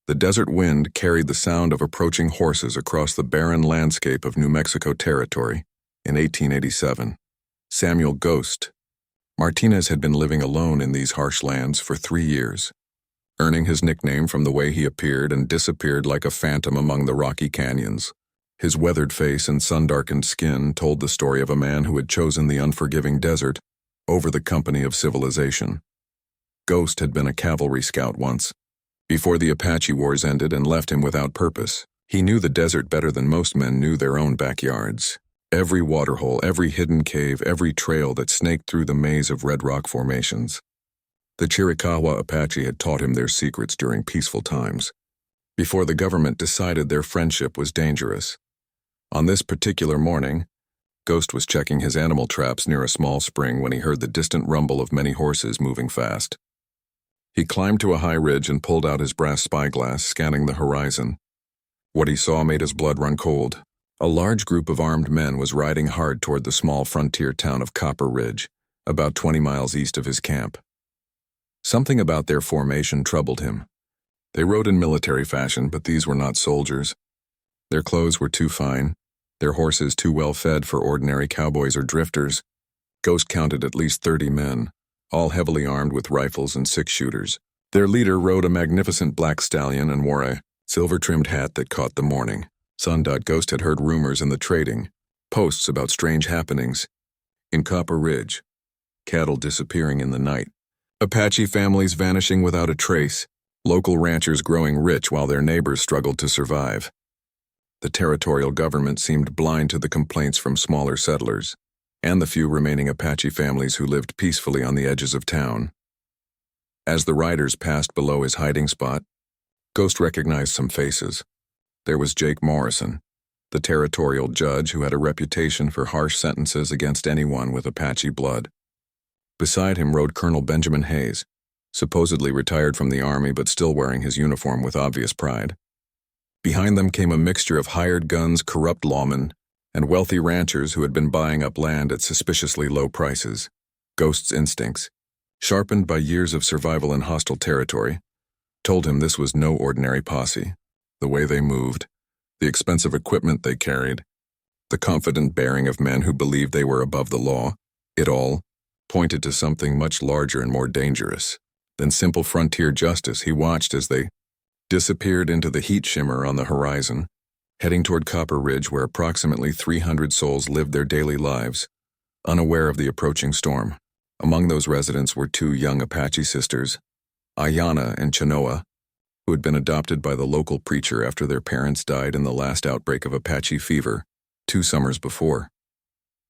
The desert wind carried the sound of approaching horses across the barren landscape of New Mexico Territory in 1887. Samuel Ghost Martinez had been living alone in these harsh lands for 3 years, earning his nickname from the way he appeared and disappeared like a phantom among the rocky canyons. His weathered face and sun-darkened skin told the story of a man who had chosen the unforgiving desert over the company of civilization. Ghost had been a cavalry scout once, before the Apache Wars ended and left him without purpose. He knew the desert better than most men knew their own backyards. Every waterhole, every hidden cave, every trail that snaked through the maze of red rock formations. The Chiricahua Apache had taught him their secrets during peaceful times, before the government decided their friendship was dangerous. On this particular morning, Ghost was checking his animal traps near a small spring when he heard the distant rumble of many horses moving fast. He climbed to a high ridge and pulled out his brass spyglass, scanning the horizon. What he saw made his blood run cold. A large group of armed men was riding hard toward the small frontier town of Copper Ridge, about 20 miles east of his camp. Something about their formation troubled him. They rode in military fashion, but these were not soldiers. Their clothes were too fine, their horses too well fed for ordinary cowboys or drifters. Ghost counted at least 30 men, all heavily armed with rifles and six-shooters. Their leader rode a magnificent black stallion and wore a silver-trimmed hat that caught the morning sun. Ghost had heard rumors in the trading posts about strange happenings in Copper Ridge, cattle disappearing in the night, Apache families vanishing without a trace, local ranchers growing rich while their neighbors struggled to survive. The territorial government seemed blind to the complaints from smaller settlers and the few remaining Apache families who lived peacefully on the edges of town. As the riders passed below his hiding spot, Ghost recognized some faces. There was Jake Morrison, the territorial judge who had a reputation for harsh sentences against anyone with Apache blood. Beside him rode Colonel Benjamin Hayes, supposedly retired from the army but still wearing his uniform with obvious pride. Behind them came a mixture of hired guns, corrupt lawmen, and wealthy ranchers who had been buying up land at suspiciously low prices. Ghost's instincts, sharpened by years of survival in hostile territory, told him this was no ordinary posse. The way they moved, the expensive equipment they carried, the confident bearing of men who believed they were above the law, it all pointed to something much larger and more dangerous than simple frontier justice. He watched as they disappeared into the heat shimmer on the horizon, heading toward Copper Ridge where approximately 300 souls lived their daily lives, unaware of the approaching storm. Among those residents were 2 young Apache sisters, Ayana and Chenoa, who had been adopted by the local preacher after their parents died in the last outbreak of Apache fever 2 summers before.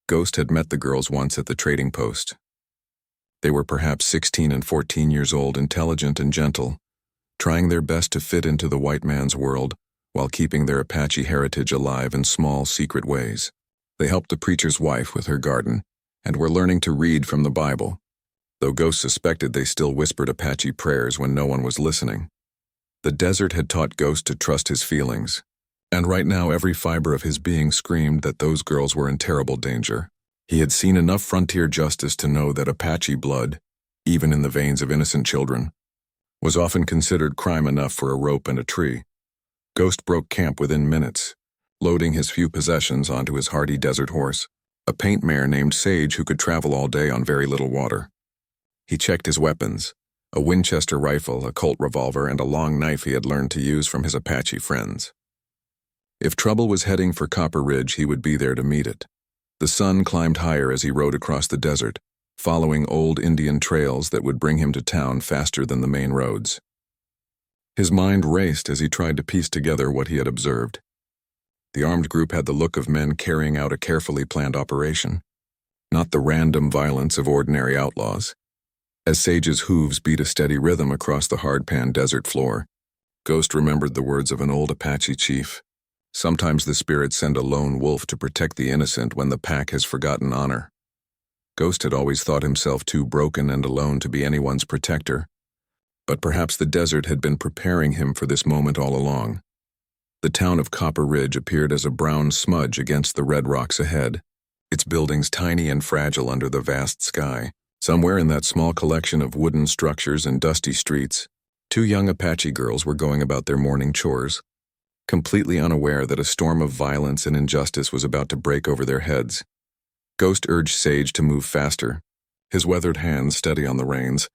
Ghost had met the girls once at the trading post. They were perhaps 16 and 14 years old, intelligent and gentle, trying their best to fit into the white man's world while keeping their Apache heritage alive in small, secret ways. They helped the preacher's wife with her garden and were learning to read from the Bible, though Ghost suspected they still whispered Apache prayers when no one was listening. The desert had taught Ghost to trust his feelings, and right now every fiber of his being screamed that those girls were in terrible danger. He had seen enough frontier justice to know that Apache blood, even in the veins of innocent children, was often considered crime enough for a rope and a tree. Ghost broke camp within minutes, loading his few possessions onto his hardy desert horse, a paint mare named Sage who could travel all day on very little water. He checked his weapons, a Winchester rifle, a Colt revolver, and a long knife he had learned to use from his Apache friends. If trouble was heading for Copper Ridge, he would be there to meet it. The sun climbed higher as he rode across the desert, following old Indian trails that would bring him to town faster than the main roads. His mind raced as he tried to piece together what he had observed. The armed group had the look of men carrying out a carefully planned operation, not the random violence of ordinary outlaws. As Sage's hooves beat a steady rhythm across the hard-pan desert floor, Ghost remembered the words of an old Apache chief. Sometimes the spirits send a lone wolf to protect the innocent when the pack has forgotten honor. Ghost had always thought himself too broken and alone to be anyone's protector, but perhaps the desert had been preparing him for this moment all along. The town of Copper Ridge appeared as a brown smudge against the red rocks ahead, its buildings tiny and fragile under the vast sky. Somewhere in that small collection of wooden structures and dusty streets, Two young Apache girls were going about their morning chores, completely unaware that a storm of violence and injustice was about to break over their heads. Ghost urged Sage to move faster, his weathered hands steady on the reins,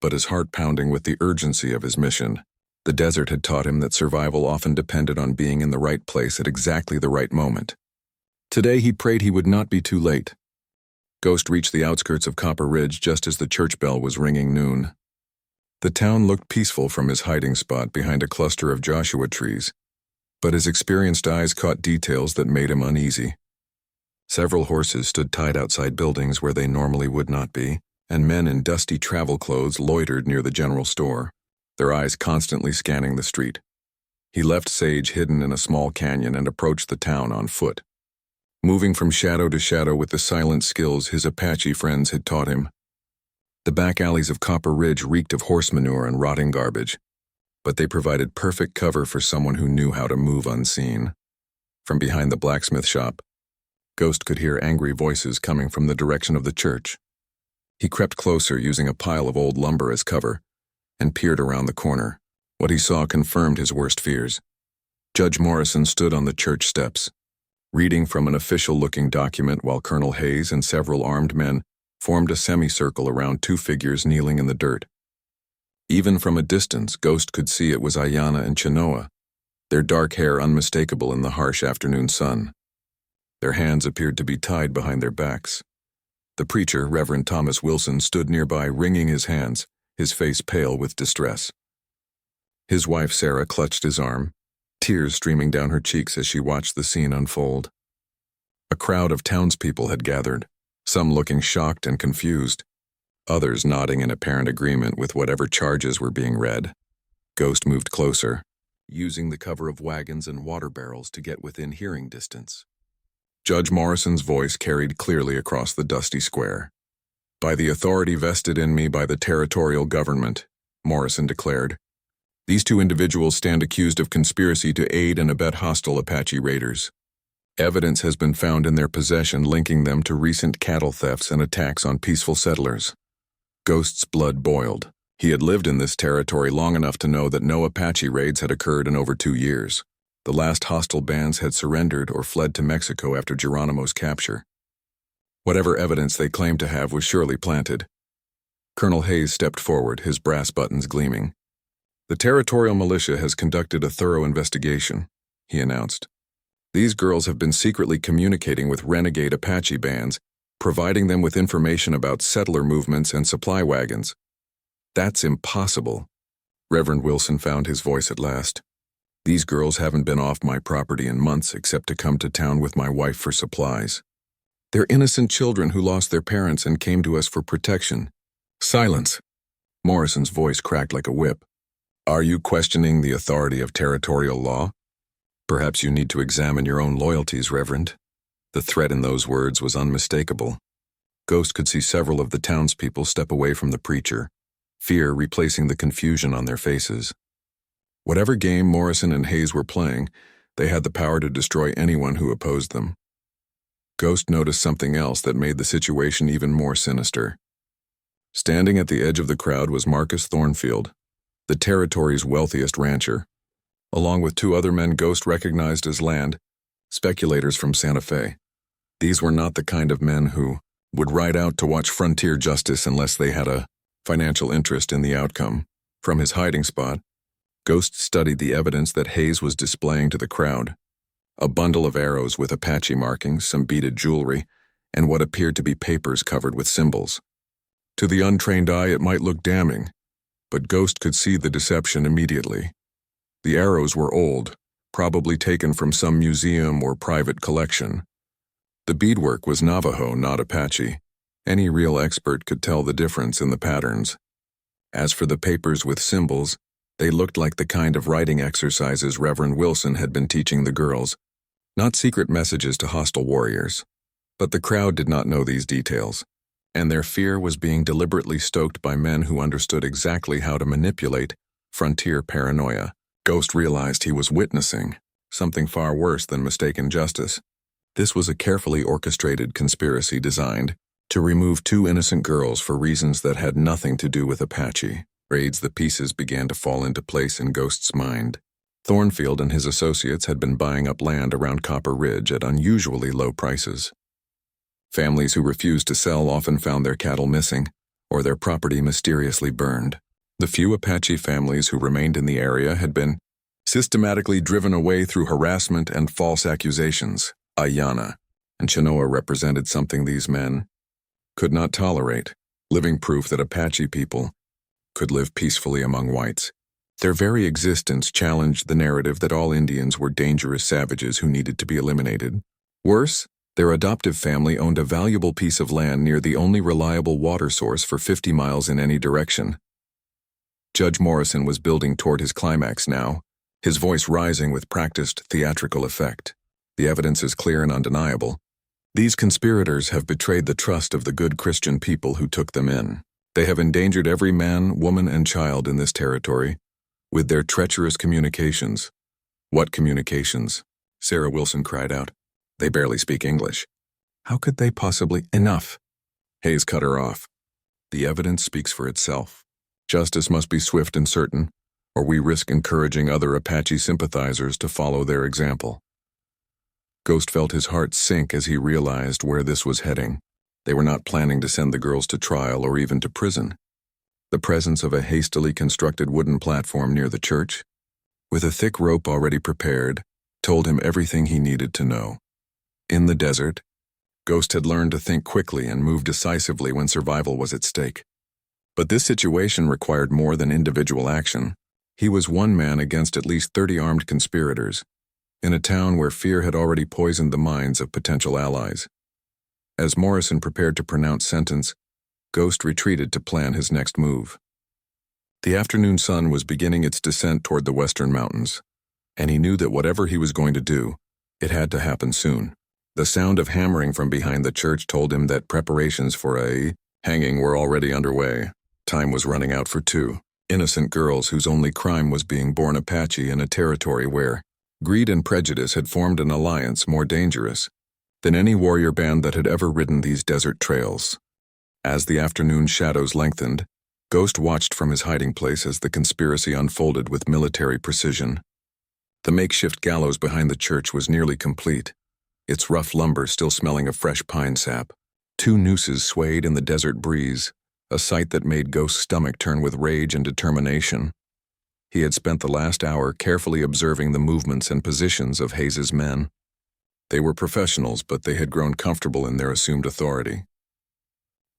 but his heart pounding with the urgency of his mission. The desert had taught him that survival often depended on being in the right place at exactly the right moment. Today he prayed he would not be too late. Ghost reached the outskirts of Copper Ridge just as the church bell was ringing noon. The town looked peaceful from his hiding spot behind a cluster of Joshua trees, but his experienced eyes caught details that made him uneasy. Several horses stood tied outside buildings where they normally would not be, and men in dusty travel clothes loitered near the general store, their eyes constantly scanning the street. He left Sage hidden in a small canyon and approached the town on foot, moving from shadow to shadow with the silent skills his Apache friends had taught him. The back alleys of Copper Ridge reeked of horse manure and rotting garbage, but they provided perfect cover for someone who knew how to move unseen. From behind the blacksmith shop, Ghost could hear angry voices coming from the direction of the church. He crept closer using a pile of old lumber as cover and peered around the corner. What he saw confirmed his worst fears. Judge Morrison stood on the church steps, reading from an official-looking document while Colonel Hayes and several armed men formed a semicircle around two figures kneeling in the dirt. Even from a distance, Ghost could see it was Ayanna and Chenoa, their dark hair unmistakable in the harsh afternoon sun. Their hands appeared to be tied behind their backs. The preacher, Reverend Thomas Wilson, stood nearby wringing his hands, his face pale with distress. His wife, Sarah, clutched his arm, tears streaming down her cheeks as she watched the scene unfold. A crowd of townspeople had gathered, some looking shocked and confused, others nodding in apparent agreement with whatever charges were being read. Ghost moved closer, using the cover of wagons and water barrels to get within hearing distance. Judge Morrison's voice carried clearly across the dusty square. "By the authority vested in me by the territorial government," Morrison declared, "these two individuals stand accused of conspiracy to aid and abet hostile Apache raiders. Evidence has been found in their possession linking them to recent cattle thefts and attacks on peaceful settlers." Ghost's blood boiled. He had lived in this territory long enough to know that no Apache raids had occurred in over 2 years. The last hostile bands had surrendered or fled to Mexico after Geronimo's capture. Whatever evidence they claimed to have was surely planted. Colonel Hayes stepped forward, his brass buttons gleaming. "The territorial militia has conducted a thorough investigation," he announced. "These girls have been secretly communicating with renegade Apache bands, providing them with information about settler movements and supply wagons." "That's impossible." Reverend Wilson found his voice at last. "These girls haven't been off my property in months except to come to town with my wife for supplies. They're innocent children who lost their parents and came to us for protection." "Silence!" Morrison's voice cracked like a whip. "Are you questioning the authority of territorial law? Perhaps you need to examine your own loyalties, Reverend." The threat in those words was unmistakable. Ghost could see several of the townspeople step away from the preacher, fear replacing the confusion on their faces. Whatever game Morrison and Hayes were playing, they had the power to destroy anyone who opposed them. Ghost noticed something else that made the situation even more sinister. Standing at the edge of the crowd was Marcus Thornfield, the territory's wealthiest rancher, along with 2 other men Ghost recognized as land speculators from Santa Fe. These were not the kind of men who would ride out to watch frontier justice unless they had a financial interest in the outcome. From his hiding spot, Ghost studied the evidence that Hayes was displaying to the crowd. A bundle of arrows with Apache markings, some beaded jewelry, and what appeared to be papers covered with symbols. To the untrained eye it might look damning, but Ghost could see the deception immediately. The arrows were old, probably taken from some museum or private collection. The beadwork was Navajo, not Apache. Any real expert could tell the difference in the patterns. As for the papers with symbols, they looked like the kind of writing exercises Reverend Wilson had been teaching the girls, not secret messages to hostile warriors. But the crowd did not know these details, and their fear was being deliberately stoked by men who understood exactly how to manipulate frontier paranoia. Ghost realized he was witnessing something far worse than mistaken justice. This was a carefully orchestrated conspiracy designed to remove 2 innocent girls for reasons that had nothing to do with Apache. Raids, the pieces began to fall into place in Ghost's mind. Thornfield and his associates had been buying up land around Copper Ridge at unusually low prices. Families who refused to sell often found their cattle missing, or their property mysteriously burned. The few Apache families who remained in the area had been systematically driven away through harassment and false accusations. Ayanna and Chenoa represented something these men could not tolerate, living proof that Apache people could live peacefully among whites. Their very existence challenged the narrative that all Indians were dangerous savages who needed to be eliminated. Worse, their adoptive family owned a valuable piece of land near the only reliable water source for 50 miles in any direction. Judge Morrison was building toward his climax now, his voice rising with practiced theatrical effect. The evidence is clear and undeniable. These conspirators have betrayed the trust of the good Christian people who took them in. They have endangered every man, woman, and child in this territory with their treacherous communications. What communications? Sarah Wilson cried out. They barely speak English. How could they possibly— Enough! Hayes cut her off. The evidence speaks for itself. Justice must be swift and certain, or we risk encouraging other Apache sympathizers to follow their example. Ghost felt his heart sink as he realized where this was heading. They were not planning to send the girls to trial or even to prison. The presence of a hastily constructed wooden platform near the church, with a thick rope already prepared, told him everything he needed to know. In the desert, Ghost had learned to think quickly and move decisively when survival was at stake. But this situation required more than individual action. He was one man against at least 30 armed conspirators, in a town where fear had already poisoned the minds of potential allies. As Morrison prepared to pronounce sentence, Ghost retreated to plan his next move. The afternoon sun was beginning its descent toward the western mountains, and he knew that whatever he was going to do, it had to happen soon. The sound of hammering from behind the church told him that preparations for a hanging were already underway. Time was running out for two innocent girls whose only crime was being born Apache in a territory where greed and prejudice had formed an alliance more dangerous than any warrior band that had ever ridden these desert trails. As the afternoon shadows lengthened, Ghost watched from his hiding place as the conspiracy unfolded with military precision. The makeshift gallows behind the church was nearly complete, its rough lumber still smelling of fresh pine sap. 2 nooses swayed in the desert breeze, a sight that made Ghost's stomach turn with rage and determination. He had spent the last hour carefully observing the movements and positions of Hayes's men. They were professionals, but they had grown comfortable in their assumed authority.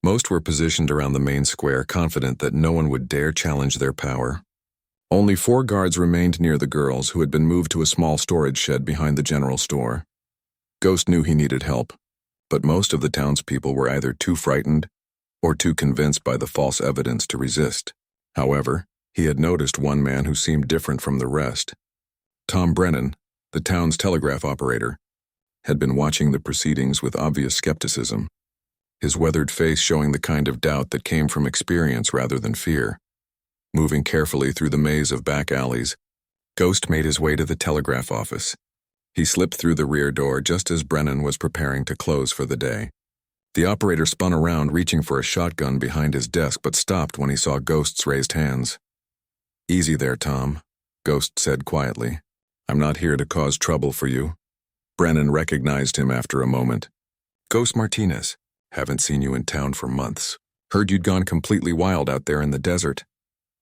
Most were positioned around the main square, confident that no one would dare challenge their power. Only 4 guards remained near the girls, who had been moved to a small storage shed behind the general store. Ghost knew he needed help, but most of the townspeople were either too frightened or too convinced by the false evidence to resist. However, he had noticed one man who seemed different from the rest. Tom Brennan, the town's telegraph operator, had been watching the proceedings with obvious skepticism, his weathered face showing the kind of doubt that came from experience rather than fear. Moving carefully through the maze of back alleys, Ghost made his way to the telegraph office. He slipped through the rear door just as Brennan was preparing to close for the day. The operator spun around, reaching for a shotgun behind his desk, but stopped when he saw Ghost's raised hands. "Easy there, Tom," Ghost said quietly. "I'm not here to cause trouble for you." Brennan recognized him after a moment. "Ghost Martinez. Haven't seen you in town for months. Heard you'd gone completely wild out there in the desert."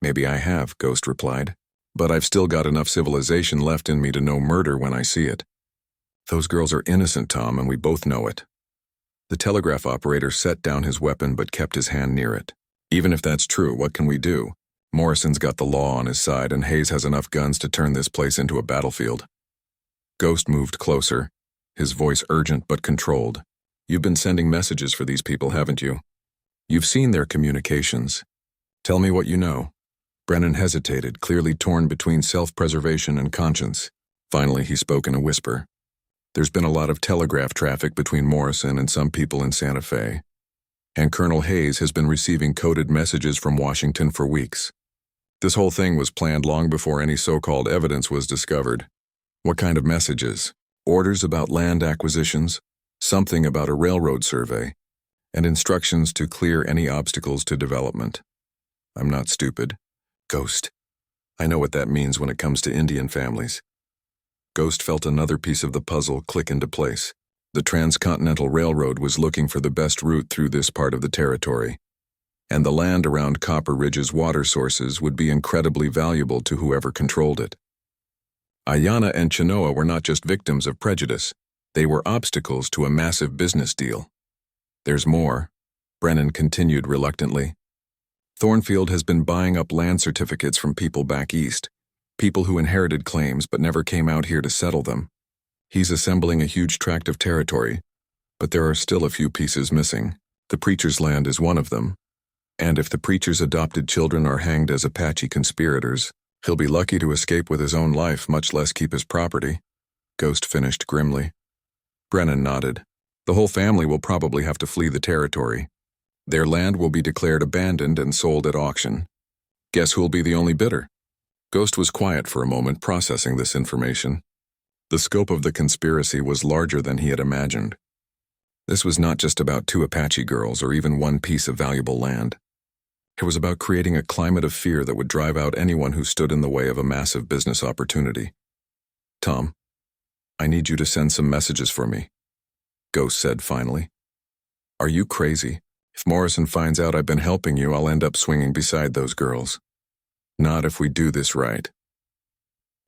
"Maybe I have," Ghost replied. "But I've still got enough civilization left in me to know murder when I see it." "Those girls are innocent, Tom, and we both know it." The telegraph operator set down his weapon but kept his hand near it. "Even if that's true, what can we do? Morrison's got the law on his side, and Hayes has enough guns to turn this place into a battlefield." Ghost moved closer, his voice urgent but controlled. "You've been sending messages for these people, haven't you? You've seen their communications. Tell me what you know." Brennan hesitated, clearly torn between self-preservation and conscience. Finally, he spoke in a whisper. "There's been a lot of telegraph traffic between Morrison and some people in Santa Fe, and Colonel Hayes has been receiving coded messages from Washington for weeks. This whole thing was planned long before any so-called evidence was discovered." "What kind of messages?" "Orders about land acquisitions, something about a railroad survey, and instructions to clear any obstacles to development." "I'm not stupid. Ghost. I know what that means when it comes to Indian families. Ghost felt another piece of the puzzle click into place. The Transcontinental Railroad was looking for the best route through this part of the territory, and the land around Copper Ridge's water sources would be incredibly valuable to whoever controlled it. Ayanna and Chenoa were not just victims of prejudice, they were obstacles to a massive business deal. There's more, Brennan continued reluctantly. Thornfield has been buying up land certificates from people back east, people who inherited claims but never came out here to settle them. He's assembling a huge tract of territory, but there are still a few pieces missing. The preacher's land is one of them, and if the preacher's adopted children are hanged as Apache conspirators, he'll be lucky to escape with his own life, much less keep his property. Ghost finished grimly. Brennan nodded. The whole family will probably have to flee the territory. Their land will be declared abandoned and sold at auction. Guess who'll be the only bidder? Ghost was quiet for a moment, processing this information. The scope of the conspiracy was larger than he had imagined. This was not just about 2 Apache girls or even one piece of valuable land. It was about creating a climate of fear that would drive out anyone who stood in the way of a massive business opportunity. Tom, I need you to send some messages for me, Ghost said finally. Are you crazy? If Morrison finds out I've been helping you, I'll end up swinging beside those girls. Not if we do this right.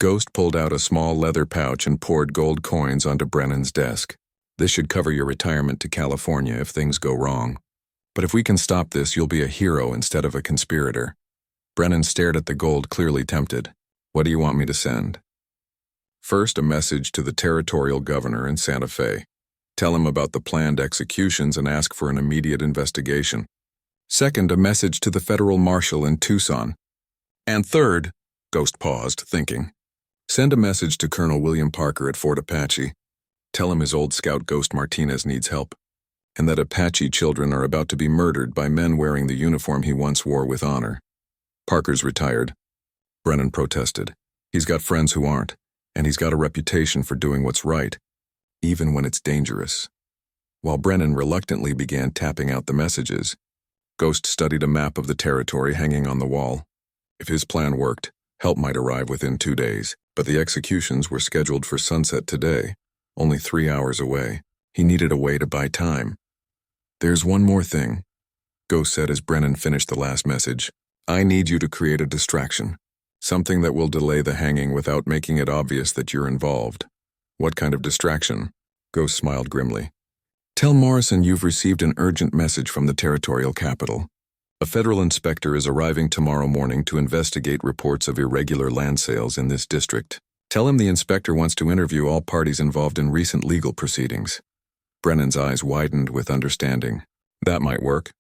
Ghost pulled out a small leather pouch and poured gold coins onto Brennan's desk. This should cover your retirement to California if things go wrong. But if we can stop this, you'll be a hero instead of a conspirator. Brennan stared at the gold, clearly tempted. What do you want me to send? First, a message to the territorial governor in Santa Fe. Tell him about the planned executions and ask for an immediate investigation. Second, a message to the federal marshal in Tucson. And third, Ghost paused, thinking, send a message to Colonel William Parker at Fort Apache. Tell him his old scout Ghost Martinez needs help, and that Apache children are about to be murdered by men wearing the uniform he once wore with honor. Parker's retired. Brennan protested. He's got friends who aren't, and he's got a reputation for doing what's right, even when it's dangerous. While Brennan reluctantly began tapping out the messages, Ghost studied a map of the territory hanging on the wall. If his plan worked, help might arrive within 2 days, but the executions were scheduled for sunset today, only 3 hours away. He needed a way to buy time. There's one more thing, Ghost said as Brennan finished the last message. I need you to create a distraction, something that will delay the hanging without making it obvious that you're involved. What kind of distraction? Ghost smiled grimly. Tell Morrison you've received an urgent message from the territorial capital. A federal inspector is arriving tomorrow morning to investigate reports of irregular land sales in this district. Tell him the inspector wants to interview all parties involved in recent legal proceedings. Brennan's eyes widened with understanding. That might work.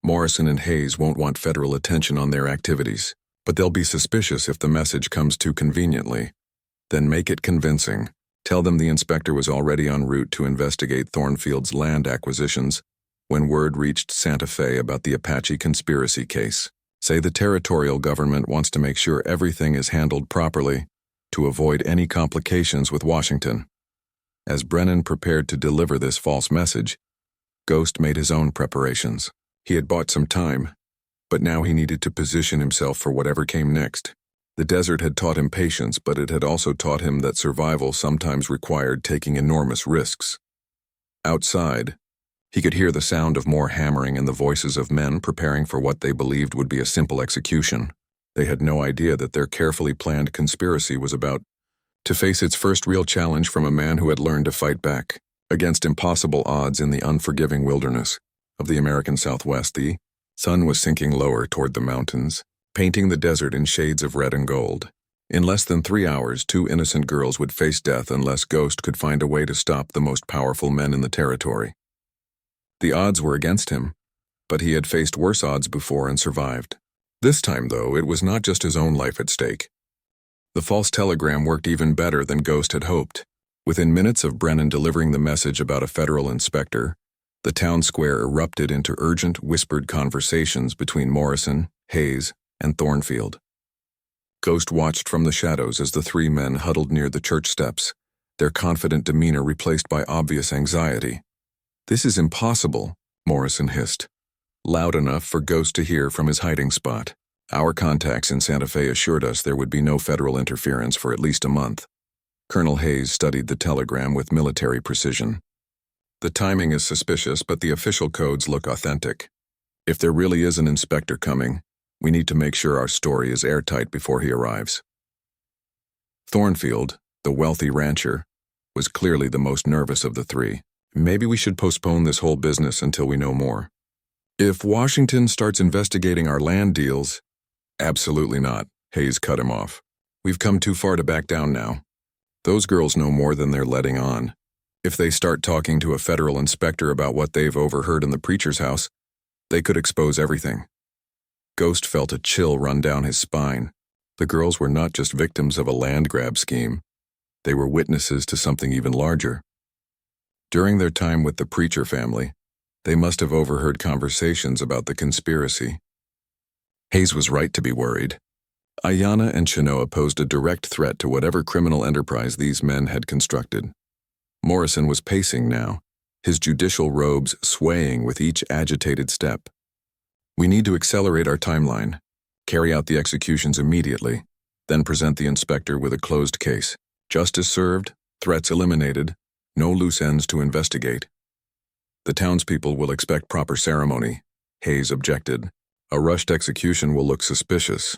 Morrison and Hayes won't want federal attention on their activities, but they'll be suspicious if the message comes too conveniently. Then make it convincing. Tell them the inspector was already en route to investigate Thornfield's land acquisitions when word reached Santa Fe about the Apache conspiracy case. Say the territorial government wants to make sure everything is handled properly to avoid any complications with Washington. As Brennan prepared to deliver this false message, Ghost made his own preparations. He had bought some time, but now he needed to position himself for whatever came next. The desert had taught him patience, but it had also taught him that survival sometimes required taking enormous risks. Outside, he could hear the sound of more hammering and the voices of men preparing for what they believed would be a simple execution. They had no idea that their carefully planned conspiracy was about to face its first real challenge from a man who had learned to fight back against impossible odds in the unforgiving wilderness of the American Southwest. The sun was sinking lower toward the mountains, painting the desert in shades of red and gold. In less than 3 hours, 2 innocent girls would face death unless Ghost could find a way to stop the most powerful men in the territory. The odds were against him, but he had faced worse odds before and survived. This time, though, it was not just his own life at stake. The false telegram worked even better than Ghost had hoped. Within minutes of Brennan delivering the message about a federal inspector, the town square erupted into urgent, whispered conversations between Morrison, Hayes, and Thornfield. Ghost watched from the shadows as the 3 men huddled near the church steps, their confident demeanor replaced by obvious anxiety. "This is impossible," Morrison hissed, loud enough for Ghost to hear from his hiding spot. Our contacts in Santa Fe assured us there would be no federal interference for at least a month. Colonel Hayes studied the telegram with military precision. The timing is suspicious, but the official codes look authentic. If there really is an inspector coming, we need to make sure our story is airtight before he arrives. Thornfield, the wealthy rancher, was clearly the most nervous of the three. Maybe we should postpone this whole business until we know more. If Washington starts investigating our land deals, absolutely not, Hayes cut him off. We've come too far to back down now. Those girls know more than they're letting on. If they start talking to a federal inspector about what they've overheard in the preacher's house, they could expose everything. Ghost felt a chill run down his spine. The girls were not just victims of a land grab scheme. They were witnesses to something even larger. During their time with the preacher family, they must have overheard conversations about the conspiracy. Hayes was right to be worried. Ayanna and Chenoa posed a direct threat to whatever criminal enterprise these men had constructed. Morrison was pacing now, his judicial robes swaying with each agitated step. We need to accelerate our timeline, carry out the executions immediately, then present the inspector with a closed case. Justice served, threats eliminated, no loose ends to investigate. The townspeople will expect proper ceremony, Hayes objected. A rushed execution will look suspicious.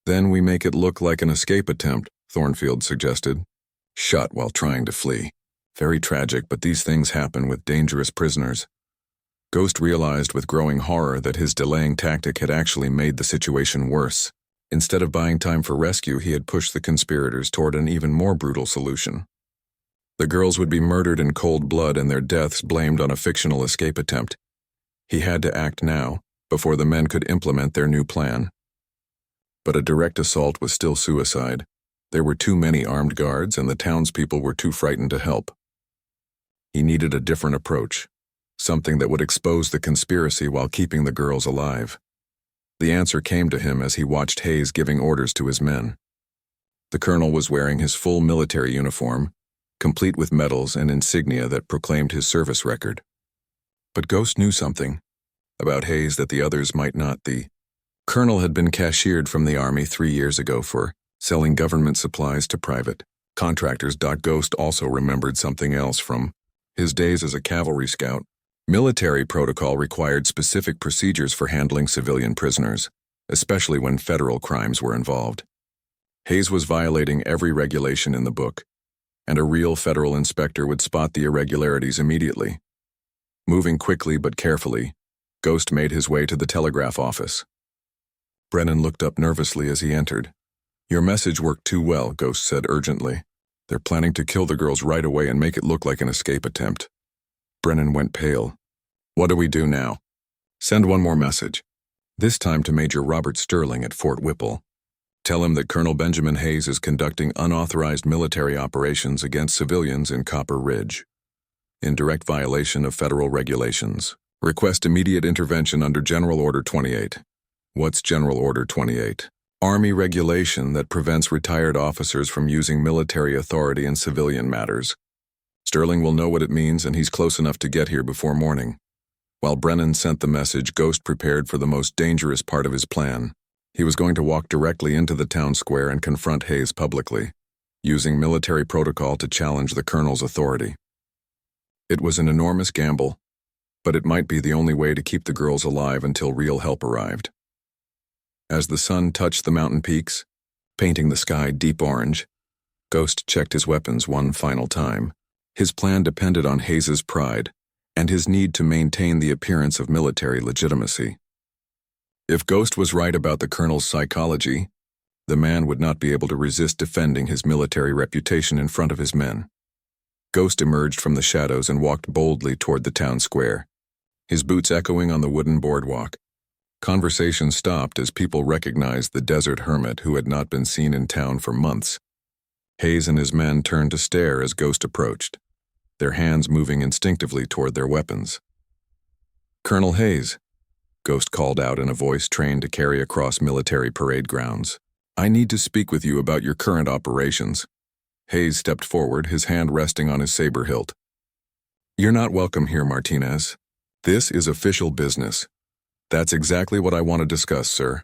Then we make it look like an escape attempt, Thornfield suggested. Shot while trying to flee. Very tragic, but these things happen with dangerous prisoners. Ghost realized with growing horror that his delaying tactic had actually made the situation worse. Instead of buying time for rescue, he had pushed the conspirators toward an even more brutal solution. The girls would be murdered in cold blood and their deaths blamed on a fictional escape attempt. He had to act now, before the men could implement their new plan. But a direct assault was still suicide. There were too many armed guards, and the townspeople were too frightened to help. He needed a different approach, something that would expose the conspiracy while keeping the girls alive. The answer came to him as he watched Hayes giving orders to his men. The colonel was wearing his full military uniform, complete with medals and insignia that proclaimed his service record. But Ghost knew something about Hayes that the others might not. The colonel had been cashiered from the Army 3 years ago for selling government supplies to private contractors. Ghost also remembered something else from his days as a cavalry scout. Military protocol required specific procedures for handling civilian prisoners, especially when federal crimes were involved. Hayes was violating every regulation in the book, and a real federal inspector would spot the irregularities immediately. Moving quickly but carefully, Ghost made his way to the telegraph office. Brennan looked up nervously as he entered. "Your message worked too well," Ghost said urgently. "They're planning to kill the girls right away and make it look like an escape attempt." Brennan went pale. "What do we do now?" "Send one more message. This time to Major Robert Sterling at Fort Whipple. Tell him that Colonel Benjamin Hayes is conducting unauthorized military operations against civilians in Copper Ridge, in direct violation of federal regulations. Request immediate intervention under General Order 28. What's General Order 28? Army regulation that prevents retired officers from using military authority in civilian matters. Sterling will know what it means, and he's close enough to get here before morning." While Brennan sent the message, Ghost prepared for the most dangerous part of his plan. He was going to walk directly into the town square and confront Hayes publicly, using military protocol to challenge the colonel's authority. It was an enormous gamble, but it might be the only way to keep the girls alive until real help arrived. As the sun touched the mountain peaks, painting the sky deep orange, Ghost checked his weapons one final time. His plan depended on Hayes's pride and his need to maintain the appearance of military legitimacy. If Ghost was right about the colonel's psychology, the man would not be able to resist defending his military reputation in front of his men. Ghost emerged from the shadows and walked boldly toward the town square, his boots echoing on the wooden boardwalk. Conversation stopped as people recognized the desert hermit who had not been seen in town for months. Hayes and his men turned to stare as Ghost approached, their hands moving instinctively toward their weapons. "Colonel Hayes," Ghost called out in a voice trained to carry across military parade grounds. "I need to speak with you about your current operations." Hayes stepped forward, his hand resting on his saber hilt. "You're not welcome here, Martinez. This is official business." "That's exactly what I want to discuss, sir."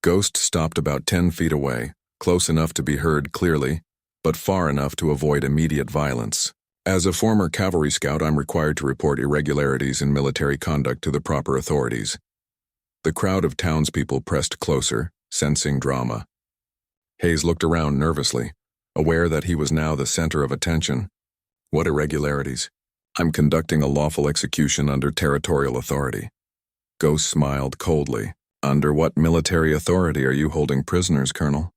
Ghost stopped about 10 feet away, close enough to be heard clearly, but far enough to avoid immediate violence. As a former cavalry scout, I'm required to report irregularities in military conduct to the proper authorities. The crowd of townspeople pressed closer, sensing drama. Hayes looked around nervously, aware that he was now the center of attention. What irregularities? I'm conducting a lawful execution under territorial authority. Ghost smiled coldly. Under what military authority are you holding prisoners, Colonel?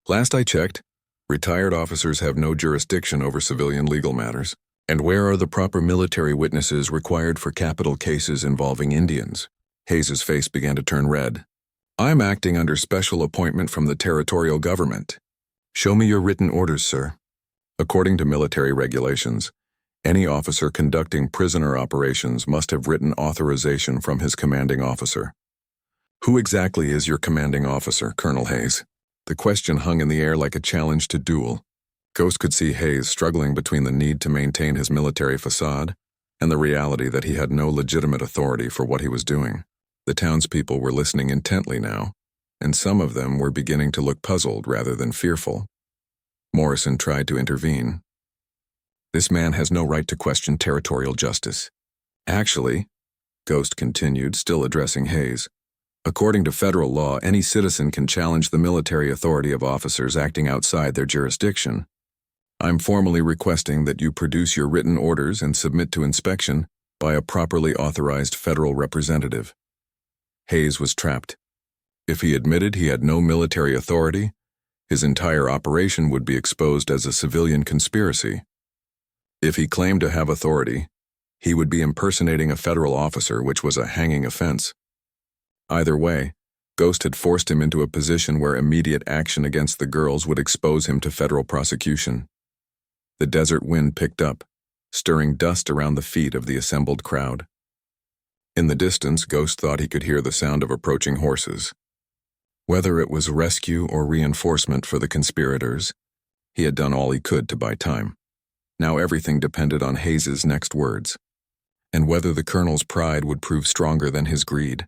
Last I checked, retired officers have no jurisdiction over civilian legal matters. And where are the proper military witnesses required for capital cases involving Indians? Hayes's face began to turn red. I'm acting under special appointment from the territorial government. Show me your written orders, sir. According to military regulations, any officer conducting prisoner operations must have written authorization from his commanding officer. Who exactly is your commanding officer, Colonel Hayes? The question hung in the air like a challenge to duel. Ghost could see Hayes struggling between the need to maintain his military facade and the reality that he had no legitimate authority for what he was doing. The townspeople were listening intently now, and some of them were beginning to look puzzled rather than fearful. Morrison tried to intervene. This man has no right to question territorial justice. Actually, Ghost continued, still addressing Hayes, according to federal law, any citizen can challenge the military authority of officers acting outside their jurisdiction. I'm formally requesting that you produce your written orders and submit to inspection by a properly authorized federal representative. Hayes was trapped. If he admitted he had no military authority, his entire operation would be exposed as a civilian conspiracy. If he claimed to have authority, he would be impersonating a federal officer, which was a hanging offense. Either way, Ghost had forced him into a position where immediate action against the girls would expose him to federal prosecution. The desert wind picked up, stirring dust around the feet of the assembled crowd. In the distance, Ghost thought he could hear the sound of approaching horses. Whether it was rescue or reinforcement for the conspirators, he had done all he could to buy time. Now everything depended on Hayes's next words, and whether the colonel's pride would prove stronger than his greed.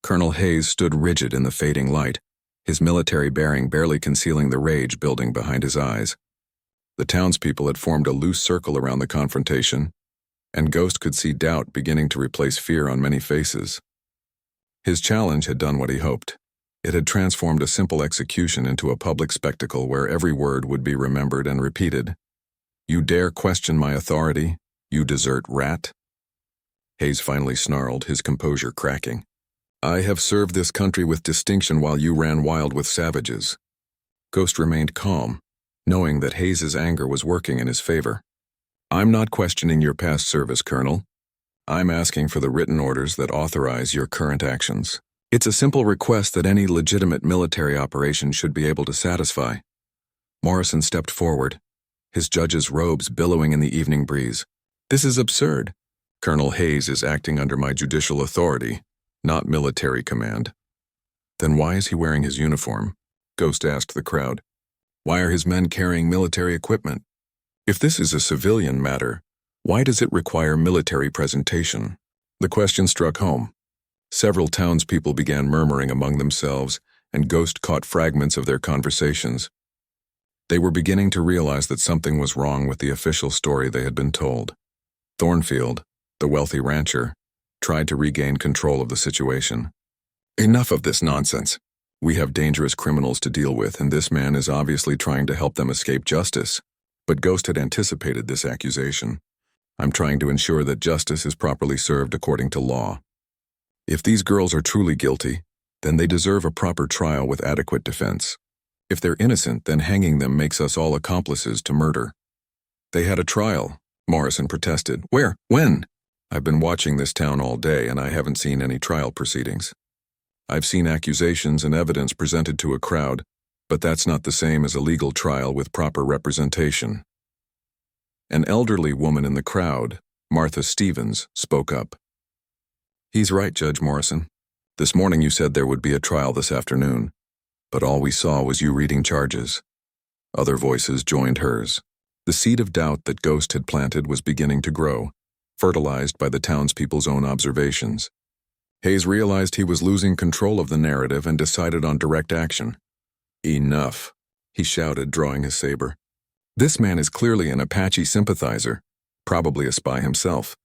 Colonel Hayes stood rigid in the fading light, his military bearing barely concealing the rage building behind his eyes. The townspeople had formed a loose circle around the confrontation, and Ghost could see doubt beginning to replace fear on many faces. His challenge had done what he hoped. It had transformed a simple execution into a public spectacle where every word would be remembered and repeated. You dare question my authority, you desert rat? Hayes finally snarled, his composure cracking. I have served this country with distinction while you ran wild with savages. Ghost remained calm, knowing that Hayes's anger was working in his favor. I'm not questioning your past service, Colonel. I'm asking for the written orders that authorize your current actions. It's a simple request that any legitimate military operation should be able to satisfy. Morrison stepped forward, his judge's robes billowing in the evening breeze. This is absurd. Colonel Hayes is acting under my judicial authority, not military command. Then why is he wearing his uniform? Ghost asked the crowd. Why are his men carrying military equipment? If this is a civilian matter, why does it require military presentation? The question struck home. Several townspeople began murmuring among themselves, and Ghost caught fragments of their conversations. They were beginning to realize that something was wrong with the official story they had been told. Thornfield, the wealthy rancher, tried to regain control of the situation. Enough of this nonsense. We have dangerous criminals to deal with, and this man is obviously trying to help them escape justice. But Ghost had anticipated this accusation. I'm trying to ensure that justice is properly served according to law. If these girls are truly guilty, then they deserve a proper trial with adequate defense. If they're innocent, then hanging them makes us all accomplices to murder. They had a trial, Morrison protested. Where? When? I've been watching this town all day, and I haven't seen any trial proceedings. I've seen accusations and evidence presented to a crowd, but that's not the same as a legal trial with proper representation. An elderly woman in the crowd, Martha Stevens, spoke up. He's right, Judge Morrison. This morning you said there would be a trial this afternoon, but all we saw was you reading charges. Other voices joined hers. The seed of doubt that Ghost had planted was beginning to grow, fertilized by the townspeople's own observations. Hayes realized he was losing control of the narrative and decided on direct action. "Enough," he shouted, drawing his saber. "This man is clearly an Apache sympathizer, probably a spy himself.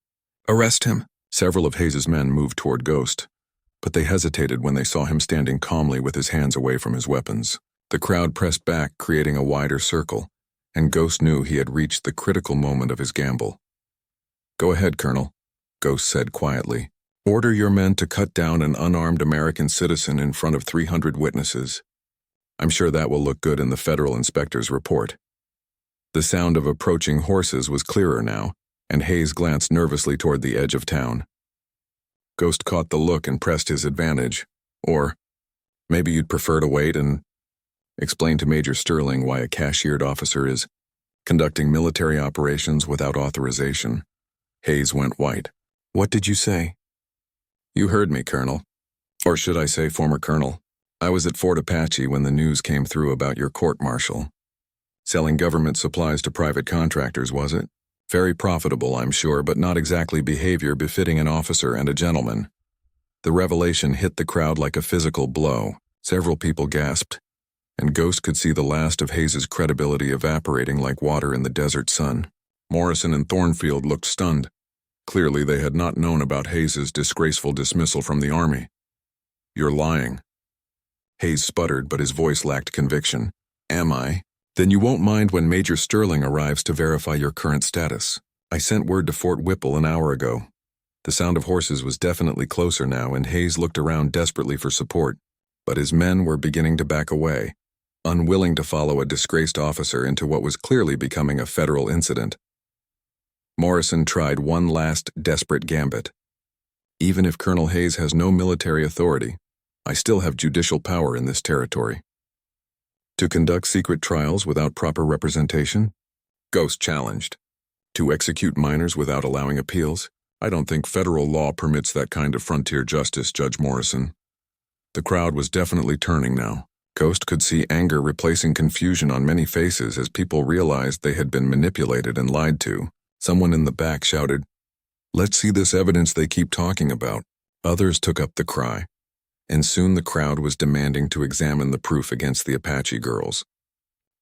Arrest him." Several of Hayes's men moved toward Ghost, but they hesitated when they saw him standing calmly with his hands away from his weapons. The crowd pressed back, creating a wider circle, and Ghost knew he had reached the critical moment of his gamble. "Go ahead, Colonel," Ghost said quietly. "Order your men to cut down an unarmed American citizen in front of 300 witnesses. I'm sure that will look good in the federal inspector's report." The sound of approaching horses was clearer now, and Hayes glanced nervously toward the edge of town. Ghost caught the look and pressed his advantage. "Or maybe you'd prefer to wait and explain to Major Sterling why a cashiered officer is conducting military operations without authorization." Hayes went white. "What did you say?" "You heard me, Colonel. Or should I say former Colonel. I was at Fort Apache when the news came through about your court-martial. Selling government supplies to private contractors, was it? Very profitable, I'm sure, but not exactly behavior befitting an officer and a gentleman." The revelation hit the crowd like a physical blow. Several people gasped, and Ghost could see the last of Hayes's credibility evaporating like water in the desert sun. Morrison and Thornfield looked stunned. Clearly they had not known about Hayes's disgraceful dismissal from the Army. "You're lying." Hayes sputtered, but his voice lacked conviction. "Am I? Then you won't mind when Major Sterling arrives to verify your current status. I sent word to Fort Whipple an hour ago." The sound of horses was definitely closer now, and Hayes looked around desperately for support, but his men were beginning to back away, unwilling to follow a disgraced officer into what was clearly becoming a federal incident. Morrison tried one last desperate gambit. "Even if Colonel Hayes has no military authority, I still have judicial power in this territory." "To conduct secret trials without proper representation?" Ghost challenged. "To execute minors without allowing appeals? I don't think federal law permits that kind of frontier justice, Judge Morrison." The crowd was definitely turning now. Ghost could see anger replacing confusion on many faces as people realized they had been manipulated and lied to. Someone in the back shouted, "Let's see this evidence they keep talking about." Others took up the cry, and soon the crowd was demanding to examine the proof against the Apache girls.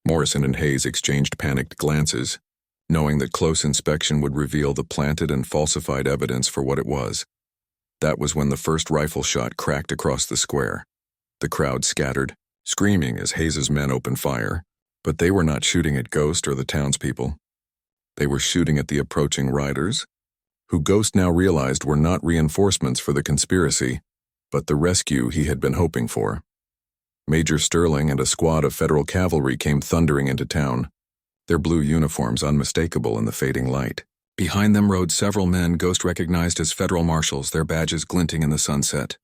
Morrison and Hayes exchanged panicked glances, knowing that close inspection would reveal the planted and falsified evidence for what it was. That was when the first rifle shot cracked across the square. The crowd scattered, screaming as Hayes's men opened fire, but they were not shooting at Ghost or the townspeople. They were shooting at the approaching riders, who Ghost now realized were not reinforcements for the conspiracy, but the rescue he had been hoping for. Major Sterling and a squad of federal cavalry came thundering into town, their blue uniforms unmistakable in the fading light. Behind them rode several men Ghost recognized as federal marshals, their badges glinting in the sunset.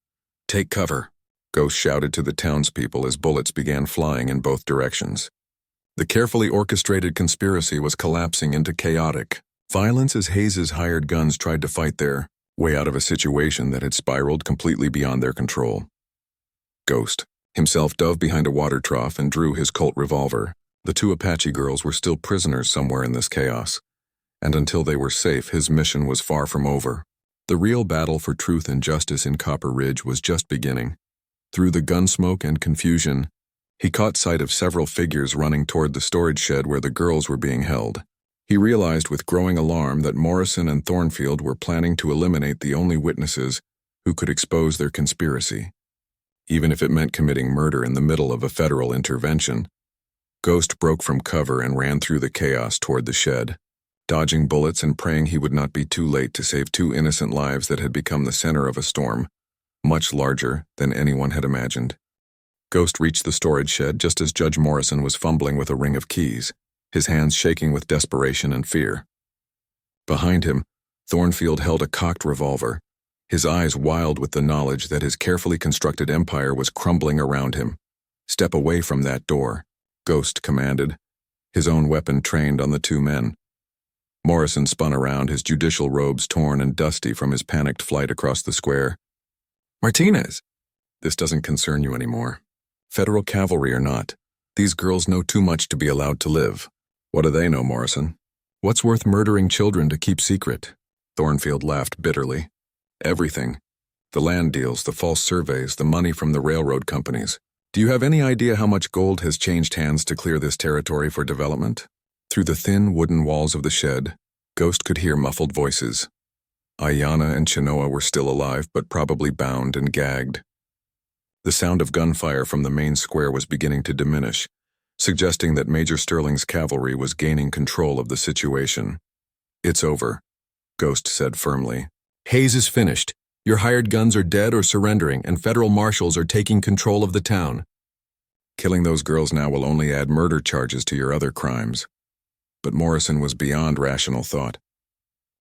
"Take cover," Ghost shouted to the townspeople as bullets began flying in both directions. The carefully orchestrated conspiracy was collapsing into chaotic violence as Hayes's hired guns tried to fight their way out of a situation that had spiraled completely beyond their control. Ghost himself dove behind a water trough and drew his Colt revolver. The two Apache girls were still prisoners somewhere in this chaos, and until they were safe, his mission was far from over. The real battle for truth and justice in Copper Ridge was just beginning. Through the gunsmoke and confusion, he caught sight of several figures running toward the storage shed where the girls were being held. He realized with growing alarm that Morrison and Thornfield were planning to eliminate the only witnesses who could expose their conspiracy, even if it meant committing murder in the middle of a federal intervention. Ghost broke from cover and ran through the chaos toward the shed, dodging bullets and praying he would not be too late to save two innocent lives that had become the center of a storm, much larger than anyone had imagined. Ghost reached the storage shed just as Judge Morrison was fumbling with a ring of keys, his hands shaking with desperation and fear. Behind him, Thornfield held a cocked revolver, his eyes wild with the knowledge that his carefully constructed empire was crumbling around him. "Step away from that door," Ghost commanded, his own weapon trained on the two men. Morrison spun around, his judicial robes torn and dusty from his panicked flight across the square. "Martinez, this doesn't concern you anymore. Federal cavalry or not, these girls know too much to be allowed to live." "What do they know, Morrison? What's worth murdering children to keep secret?" Thornfield laughed bitterly. "Everything. The land deals, the false surveys, the money from the railroad companies. Do you have any idea how much gold has changed hands to clear this territory for development? Through the thin wooden walls of the shed, Ghost could hear muffled voices. Ayanna and Chenoa were still alive, but probably bound and gagged. The sound of gunfire from the main square was beginning to diminish, suggesting that Major Sterling's cavalry was gaining control of the situation. "It's over," Ghost said firmly. "Hayes is finished. Your hired guns are dead or surrendering, and federal marshals are taking control of the town. Killing those girls now will only add murder charges to your other crimes." But Morrison was beyond rational thought.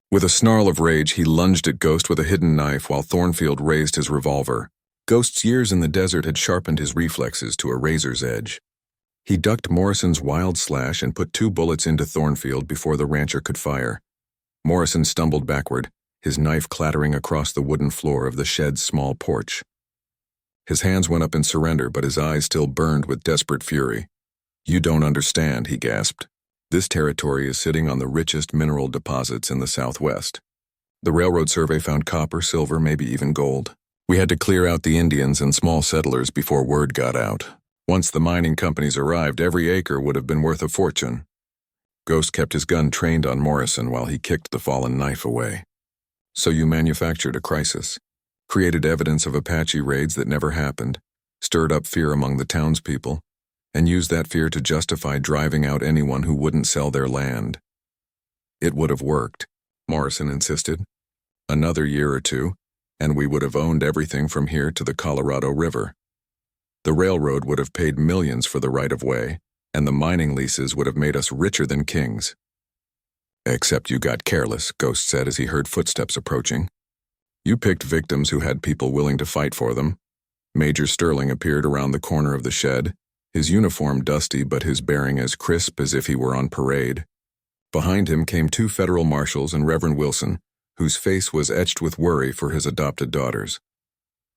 With a snarl of rage, he lunged at Ghost with a hidden knife while Thornfield raised his revolver. Ghost's years in the desert had sharpened his reflexes to a razor's edge. He ducked Morrison's wild slash and put 2 bullets into Thornfield before the rancher could fire. Morrison stumbled backward, his knife clattering across the wooden floor of the shed's small porch. His hands went up in surrender, but his eyes still burned with desperate fury. "You don't understand," he gasped. "This territory is sitting on the richest mineral deposits in the Southwest. The railroad survey found copper, silver, maybe even gold. We had to clear out the Indians and small settlers before word got out. Once the mining companies arrived, every acre would have been worth a fortune." Ghost kept his gun trained on Morrison while he kicked the fallen knife away. "So you manufactured a crisis, created evidence of Apache raids that never happened, stirred up fear among the townspeople, and used that fear to justify driving out anyone who wouldn't sell their land." "It would have worked," Morrison insisted. "Another year or two, and we would have owned everything from here to the Colorado River. The railroad would have paid millions for the right-of-way, and the mining leases would have made us richer than kings." "Except you got careless," Ghost said as he heard footsteps approaching. "You picked victims who had people willing to fight for them." Major Sterling appeared around the corner of the shed, his uniform dusty but his bearing as crisp as if he were on parade. Behind him came 2 federal marshals and Reverend Wilson, whose face was etched with worry for his adopted daughters.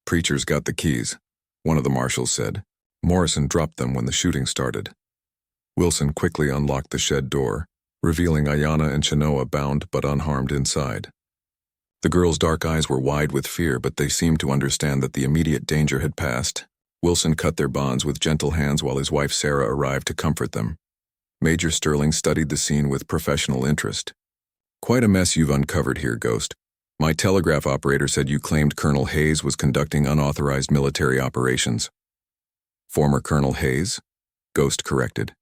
"Preacher's got the keys," one of the marshals said. Morrison dropped them when the shooting started. Wilson quickly unlocked the shed door, revealing Ayanna and Chenoa bound but unharmed inside. The girls' dark eyes were wide with fear, but they seemed to understand that the immediate danger had passed. Wilson cut their bonds with gentle hands while his wife Sarah arrived to comfort them. Major Sterling studied the scene with professional interest. "Quite a mess you've uncovered here, Ghost. My telegraph operator said you claimed Colonel Hayes was conducting unauthorized military operations." "Former Colonel Hayes?" Ghost corrected.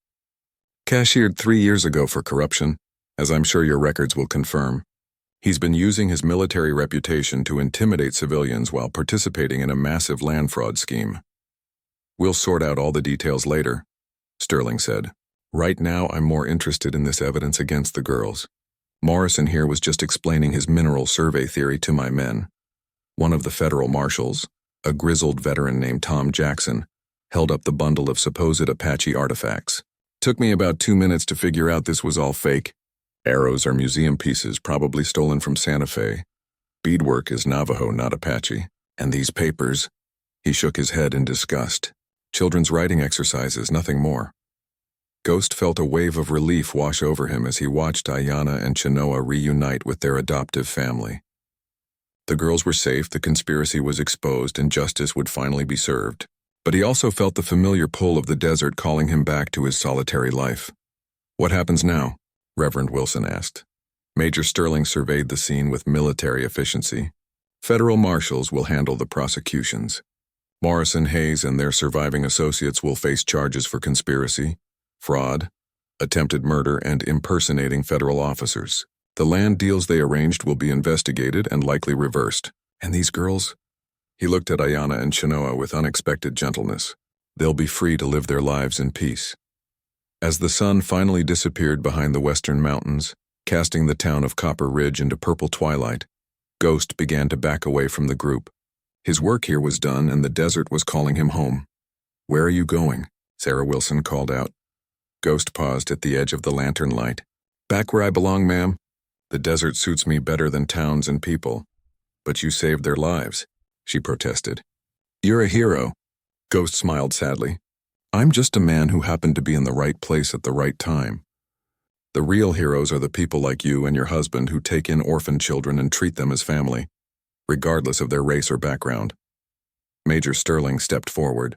"Cashiered 3 years ago for corruption, as I'm sure your records will confirm. He's been using his military reputation to intimidate civilians while participating in a massive land fraud scheme." "We'll sort out all the details later," Sterling said. "Right now, I'm more interested in this evidence against the girls. Morrison here was just explaining his mineral survey theory to my men. One of the federal marshals, a grizzled veteran named Tom Jackson, held up the bundle of supposed Apache artifacts. Took me about 2 minutes to figure out this was all fake. Arrows are museum pieces probably stolen from Santa Fe. Beadwork is Navajo, not Apache. And these papers," he shook his head in disgust. "Children's writing exercises, nothing more." Ghost felt a wave of relief wash over him as he watched Ayanna and Chenoa reunite with their adoptive family. The girls were safe, the conspiracy was exposed, and justice would finally be served. But he also felt the familiar pull of the desert calling him back to his solitary life. "What happens now?" Reverend Wilson asked. Major Sterling surveyed the scene with military efficiency. "Federal marshals will handle the prosecutions. Morrison, Hayes, and their surviving associates will face charges for conspiracy, fraud, attempted murder, and impersonating federal officers. The land deals they arranged will be investigated and likely reversed. And these girls?" He looked at Ayanna and Chenoa with unexpected gentleness. "They'll be free to live their lives in peace." As the sun finally disappeared behind the western mountains, casting the town of Copper Ridge into purple twilight, Ghost began to back away from the group. His work here was done, and the desert was calling him home. "Where are you going?" Sarah Wilson called out. Ghost paused at the edge of the lantern light. "Back where I belong, ma'am. The desert suits me better than towns and people." "But you saved their lives," she protested. "You're a hero." Ghost smiled sadly. "I'm just a man who happened to be in the right place at the right time. The real heroes are the people like you and your husband who take in orphan children and treat them as family. regardless of their race or background. Major Sterling stepped forward.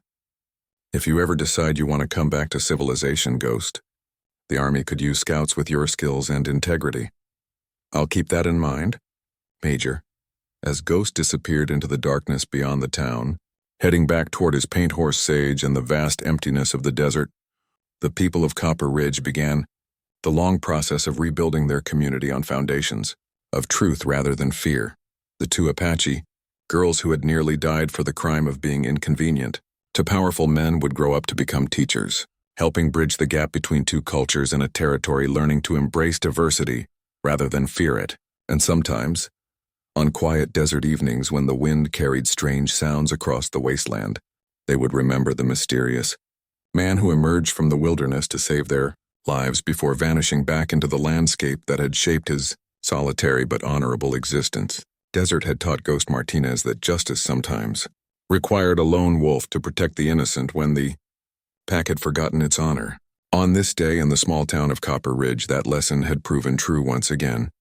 If you ever decide you want to come back to civilization, Ghost, the Army could use scouts with your skills and integrity. I'll keep that in mind, Major. As Ghost disappeared into the darkness beyond the town, heading back toward his paint horse Sage and the vast emptiness of the desert, the people of Copper Ridge began the long process of rebuilding their community on foundations of truth rather than fear. The two Apache, girls who had nearly died for the crime of being inconvenient, to powerful men would grow up to become teachers, helping bridge the gap between two cultures in a territory learning to embrace diversity rather than fear it. And sometimes, on quiet desert evenings when the wind carried strange sounds across the wasteland, they would remember the mysterious man who emerged from the wilderness to save their lives before vanishing back into the landscape that had shaped his solitary but honorable existence. Desert had taught Ghost Martinez that justice sometimes required a lone wolf to protect the innocent when the pack had forgotten its honor. On this day in the small town of Copper Ridge, that lesson had proven true once again.